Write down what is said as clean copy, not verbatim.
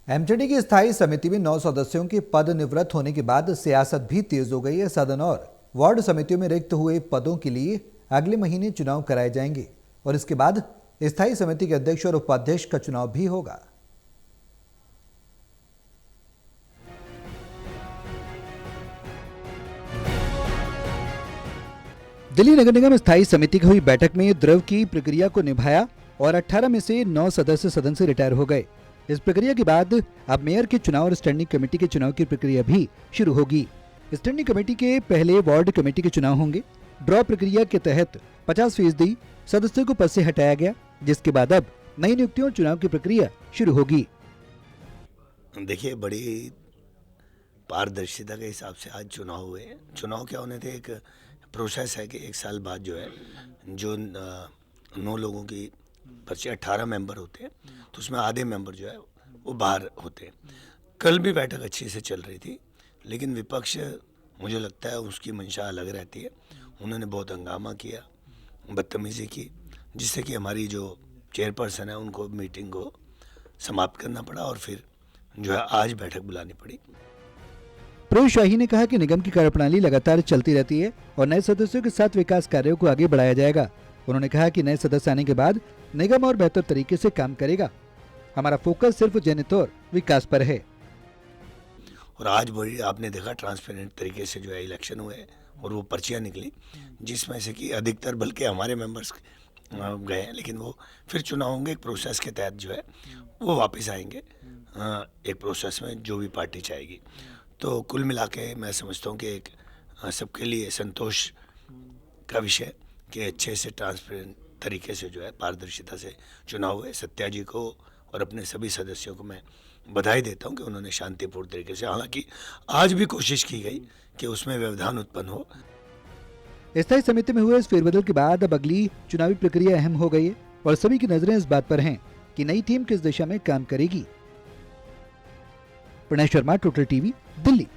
MTD की स्थायी समिति में 9 सदस्यों के पद निवृत्त होने के बाद सियासत भी तेज हो गई है। सदन और वार्ड समितियों में रिक्त हुए पदों के लिए अगले महीने चुनाव कराए जाएंगे और इसके बाद स्थायी समिति के अध्यक्ष और उपाध्यक्ष का चुनाव भी होगा। दिल्ली नगर निगम स्थायी समिति की हुई बैठक में द्रव की प्रक्रिया को निभाया और 18 में से 9 सदस्य सदन से रिटायर हो गए। इस प्रक्रिया के बाद अब मेयर के चुनाव और स्टैंडिंग कमेटी के चुनाव की प्रक्रिया भी शुरू होगी। स्टैंडिंग कमेटी के पहले वार्ड कमेटी के चुनाव होंगे। ड्रॉ प्रक्रिया के तहत 50% सदस्यों को पद से हटाया गया, जिसके बाद अब नई नियुक्तियों और चुनाव की प्रक्रिया शुरू होगी। देखिए, बड़ी पारदर्शिता के हिसाब से आज चुनाव हुए। चुनाव क्या होने थे, एक प्रोसेस है कि 1 साल बाद जो है, जो 9 लोगों की पर्चे 18 मेंबर होते हैं, तो उसमें आधे मेंबर जो है वो बाहर होते हैं। कल भी बैठक अच्छी से चल रही थी, लेकिन विपक्ष, मुझे लगता है उसकी मंशा अलग रहती है। उन्होंने बहुत हंगामा किया, बदतमीजी की, जिससे कि हमारी जो चेयरपर्सन है उनको मीटिंग को समाप्त करना पड़ा और फिर जो है आज बैठक बुलानी पड़ी। प्रवीण शाही ने कहा कि निगम की कार्यप्रणाली लगातार चलती रहती है और नए सदस्यों के साथ विकास कार्यों को आगे बढ़ाया जाएगा। उन्होंने कहा कि नए सदस्य आने के बाद निगम और बेहतर तरीके से काम करेगा। हमारा फोकस सिर्फ जनहित और विकास पर है। और आज बड़ी आपने देखा ट्रांसपेरेंट तरीके से जो है इलेक्शन हुए और वो पर्चियाँ निकली, जिसमें से कि अधिकतर बल्कि हमारे मेंबर्स गए हैं, लेकिन वो फिर चुनाव होंगे। एक प्रोसेस के तहत जो है वो वापस आएंगे एक प्रोसेस में जो भी पार्टी चाहेगी। तो कुल मिला के मैं समझता हूँ कि एक सबके लिए संतोष का विषय कि अच्छे से ट्रांसपेरेंट तरीके से जो है पारदर्शिता से चुनाव हुए। सत्या जी को और अपने सभी सदस्यों को मैं बधाई देता हूं कि उन्होंने शांतिपूर्ण तरीके से, हालांकि आज भी कोशिश की गई कि उसमें व्यवधान उत्पन्न हो। स्थायी समिति में हुए इस फेरबदल के बाद अब अगली चुनावी प्रक्रिया अहम हो गई है और सभी की नजरें इस बात पर हैं कि नई टीम किस दिशा में काम करेगी। Pranay Sharma, total TV, Delhi.